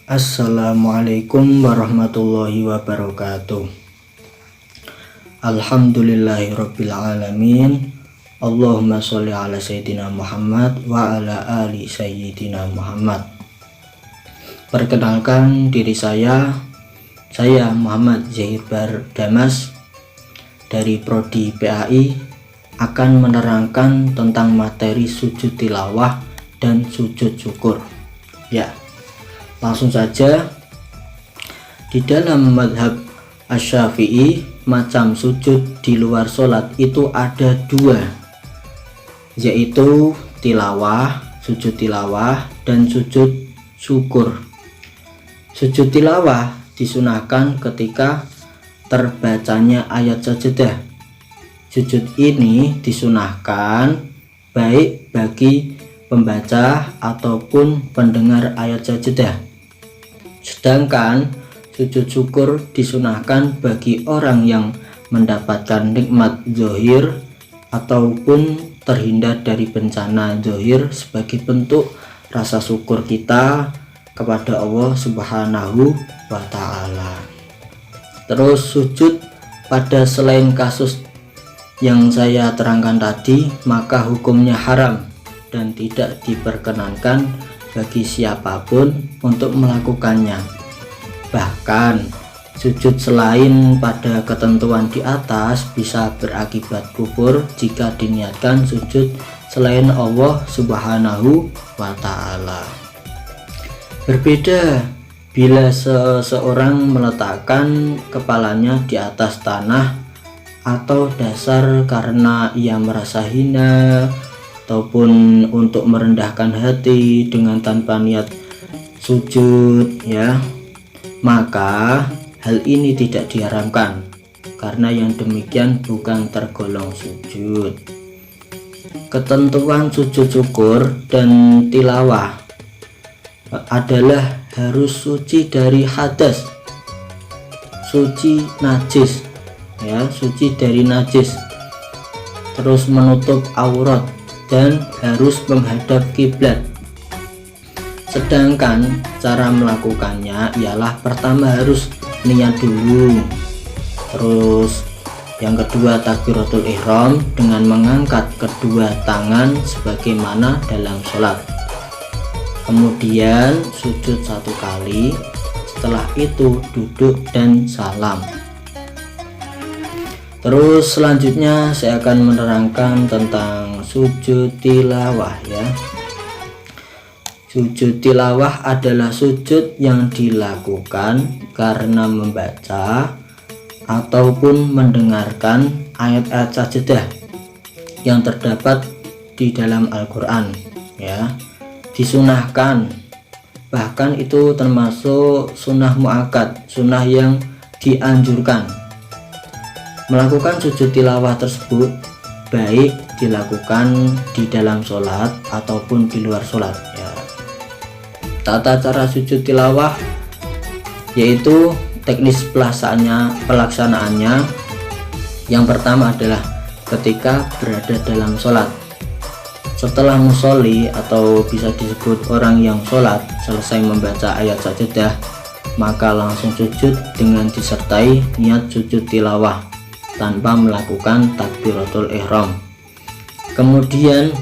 Assalamualaikum warahmatullahi wabarakatuh. Alhamdulillahirabbil alamin. Allahumma sholli ala sayyidina Muhammad wa ala ali sayyidina Muhammad. Perkenalkan diri saya Muhammad Zahir Bardamas dari Prodi PAI akan menerangkan tentang materi sujud tilawah dan sujud syukur. Ya, langsung saja. Di dalam madhab Asy-Syafi'i, macam sujud di luar sholat itu ada dua, yaitu sujud tilawah dan sujud syukur. Sujud tilawah disunahkan ketika terbacanya ayat sajadah. Sujud ini disunahkan baik bagi pembaca ataupun pendengar ayat sajadah. Sedangkan sujud syukur disunahkan bagi orang yang mendapatkan nikmat zahir ataupun terhindar dari bencana zahir sebagai bentuk rasa syukur kita kepada Allah Subhanahu wa ta'ala. Terus sujud pada selain kasus yang saya terangkan tadi, maka hukumnya haram dan tidak diperkenankan bagi siapapun untuk melakukannya. Bahkan sujud selain pada ketentuan di atas bisa berakibat kufur jika diniatkan sujud selain Allah Subhanahu wa ta'ala. Berbeda bila seseorang meletakkan kepalanya di atas tanah atau dasar karena ia merasa hina ataupun untuk merendahkan hati dengan tanpa niat sujud, ya, maka hal ini tidak diharamkan karena yang demikian bukan tergolong sujud. Ketentuan sujud syukur dan tilawah adalah harus suci dari hadas, suci najis, ya, suci dari najis, terus menutup aurat dan harus menghadap kiblat. Sedangkan cara melakukannya ialah pertama harus niat dulu, terus yang kedua takbiratul ihram dengan mengangkat kedua tangan sebagaimana dalam sholat, kemudian sujud satu kali, setelah itu duduk dan salam. Terus selanjutnya saya akan menerangkan tentang sujud tilawah, ya. Sujud tilawah adalah sujud yang dilakukan karena membaca ataupun mendengarkan ayat-ayat sajadah yang terdapat di dalam Al-Quran, ya. Disunahkan, bahkan itu termasuk sunnah muakkad, sunnah yang dianjurkan. Melakukan sujud tilawah tersebut baik dilakukan di dalam sholat ataupun di luar sholat, ya. Tata cara sujud tilawah yaitu teknis pelaksanaannya. Yang pertama adalah ketika berada dalam sholat. Setelah musolli atau bisa disebut orang yang sholat selesai membaca ayat sajadah, maka langsung sujud dengan disertai niat sujud tilawah tanpa melakukan takbiratul ihram. Kemudian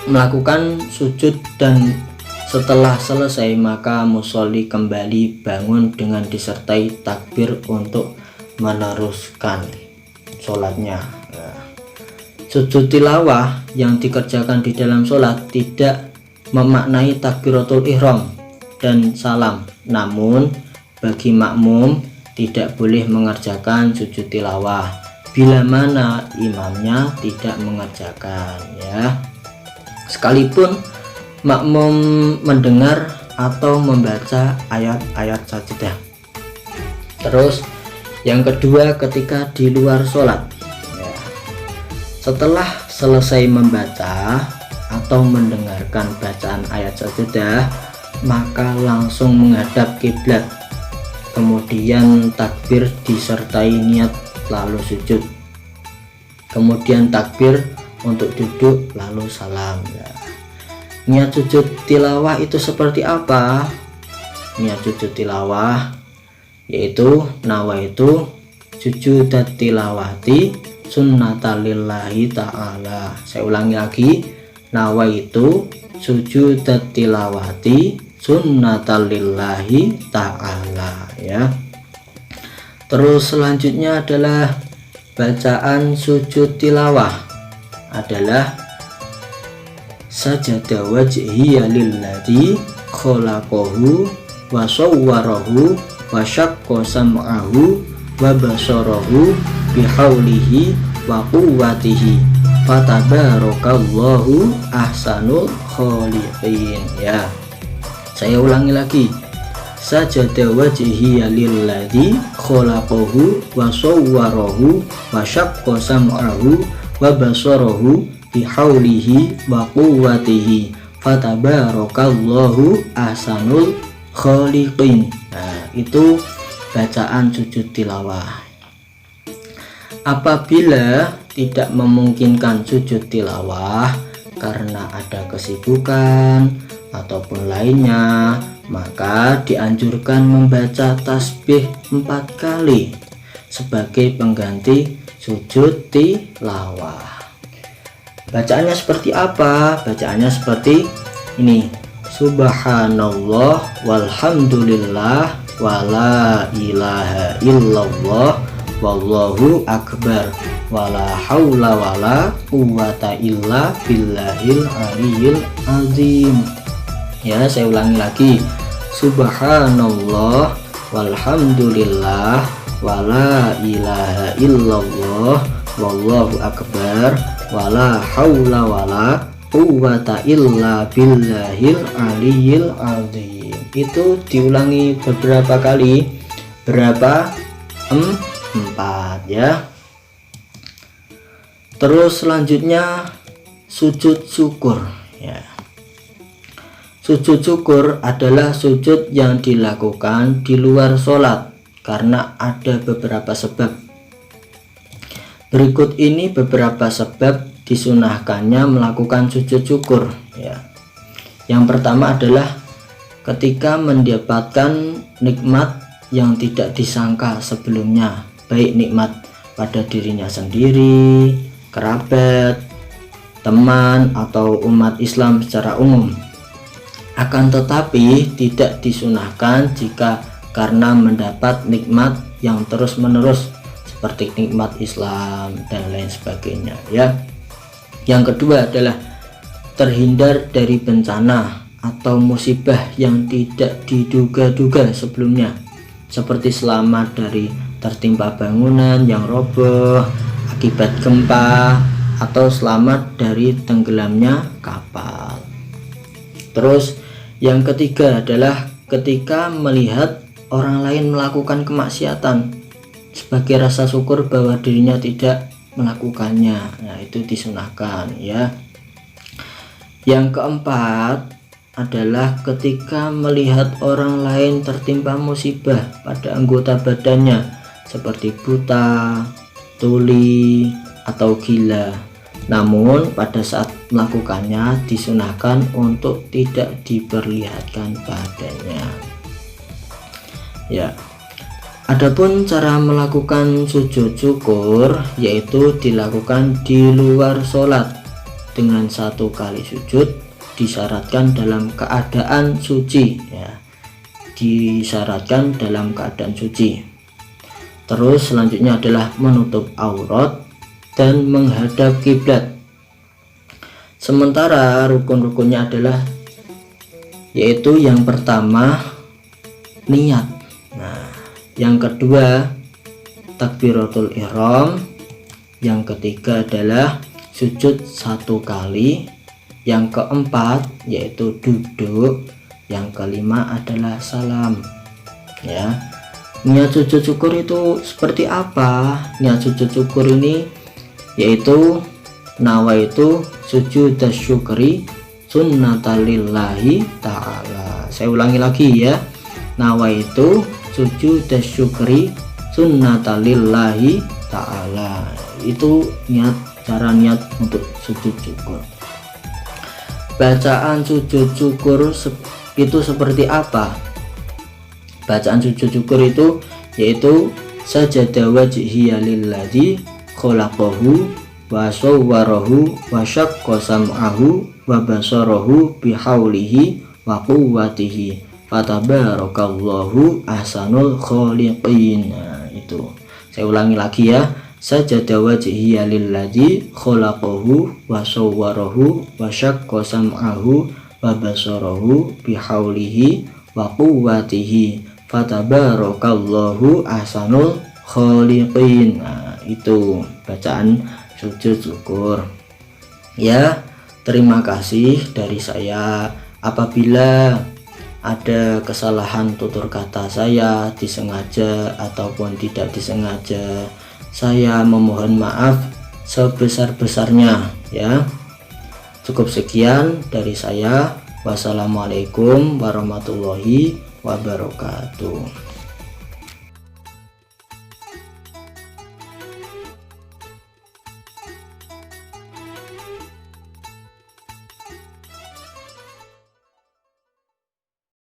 melakukan sujud dan setelah selesai maka musolli kembali bangun dengan disertai takbir untuk meneruskan sholatnya. Sujud tilawah yang dikerjakan di dalam sholat tidak memaknai takbiratul ihram dan salam, namun bagi makmum tidak boleh mengerjakan sujud tilawah bila mana imamnya tidak mengerjakan, ya, sekalipun makmum mendengar atau membaca ayat-ayat sajadah. Terus yang kedua, ketika di luar sholat, ya, setelah selesai membaca atau mendengarkan bacaan ayat sajadah, maka langsung menghadap kiblat, kemudian takbir disertai niat lalu sujud, kemudian takbir untuk duduk lalu salam, ya. Niat sujud tilawah itu seperti apa? niat sujud tilawah, yaitu nawaitu sujud tilawati sunnatalillahi ta'ala. Saya ulangi lagi, nawaitu sujud tilawati sunnatalillahi ta'ala, ya. Terus selanjutnya adalah bacaan sujud tilawah adalah sajada wajhiya lilladzi khalaqahu wa sawwarahu wa syaqqa sam'ahu wa basarahu bihaulihi wa quwwatihi fatabarakallahu ahsanul khaliqin, ya. Saya ulangi lagi, sajada wajhiya lilladzi khalaqahu wa sawwarahu wa syaqqa sam'ahu wa basarahu bihaulihi wa quwwatihi fatabarakallahu ahsanul khaliqin. Nah, itu bacaan sujud tilawah. Apabila tidak memungkinkan sujud tilawah karena ada kesibukan ataupun lainnya, maka dianjurkan membaca tasbih 4 kali sebagai pengganti sujud tilawah. Bacaannya seperti apa? Bacaannya seperti ini: subhanallah walhamdulillah wala ilaha illallah wallahu akbar wala haula wala quwwata illa billahil aliyil azim. Ya, saya ulangi lagi, subhanallah walhamdulillah wala ilaha illallah wallahu akbar wala haula wala quwwata illa billahil aliyil azim. Itu diulangi beberapa kali. Berapa? 4, ya. Terus selanjutnya sujud syukur, ya. Sujud syukur adalah sujud yang dilakukan di luar sholat karena ada beberapa sebab. Berikut ini beberapa sebab disunahkannya melakukan sujud syukur, ya. Yang pertama adalah ketika mendapatkan nikmat yang tidak disangka sebelumnya, baik nikmat pada dirinya sendiri, kerabat, teman, atau umat Islam secara umum. Akan tetapi tidak disunahkan jika karena mendapat nikmat yang terus-menerus seperti nikmat Islam dan lain sebagainya, ya. Yang kedua adalah terhindar dari bencana atau musibah yang tidak diduga-duga sebelumnya, seperti selamat dari tertimpa bangunan yang roboh akibat gempa atau selamat dari tenggelamnya kapal. Terus yang ketiga adalah ketika melihat orang lain melakukan kemaksiatan sebagai rasa syukur bahwa dirinya tidak melakukannya. Nah, itu disunahkan, ya. Yang keempat adalah ketika melihat orang lain tertimpa musibah pada anggota badannya seperti buta, tuli, atau gila. Namun pada saat melakukannya disunahkan untuk tidak diperlihatkan badannya, ya. Adapun cara melakukan sujud syukur yaitu dilakukan di luar sholat dengan 1 kali sujud, disyaratkan dalam keadaan suci, ya. Disyaratkan dalam keadaan suci. Terus selanjutnya adalah menutup aurat dan menghadap kiblat. Sementara rukun-rukunnya adalah yaitu yang pertama niat. Nah, yang kedua takbiratul ihram, yang ketiga adalah sujud 1 kali, yang keempat yaitu duduk, yang kelima adalah salam, ya. Niat sujud syukur itu seperti apa? Niat sujud syukur ini yaitu nawaitu sujud syukri sunnatalillahi ta'ala. Saya ulangi lagi, ya. Nawaitu sujud syukri sunnatalillahi ta'ala. Itu cara niat untuk sujud syukur. Bacaan sujud syukur itu seperti apa? Bacaan sujud syukur itu yaitu sajada wajhiya lilladzi khalaqahu wa sawwarahu wa syaqqa sam'ahu wa basarahu bihaulihi wa quwwatihi fatabarakallahu ahsanul khaliqin. Nah, itu saya ulangi lagi ya. Sajada wajhiya lilladzi khalaqahu wa sawwarahu wa syaqqa sam'ahu wa basarahu bihaulihi wa quwwatihi fatabarakallahu ahsanul khaliqin. Nah, itu bacaan sujud syukur ya. Terima kasih dari saya. Apabila ada kesalahan tutur kata saya disengaja ataupun tidak disengaja, saya memohon maaf sebesar-besarnya ya. Cukup sekian dari saya. Wassalamualaikum warahmatullahi wabarakatuh.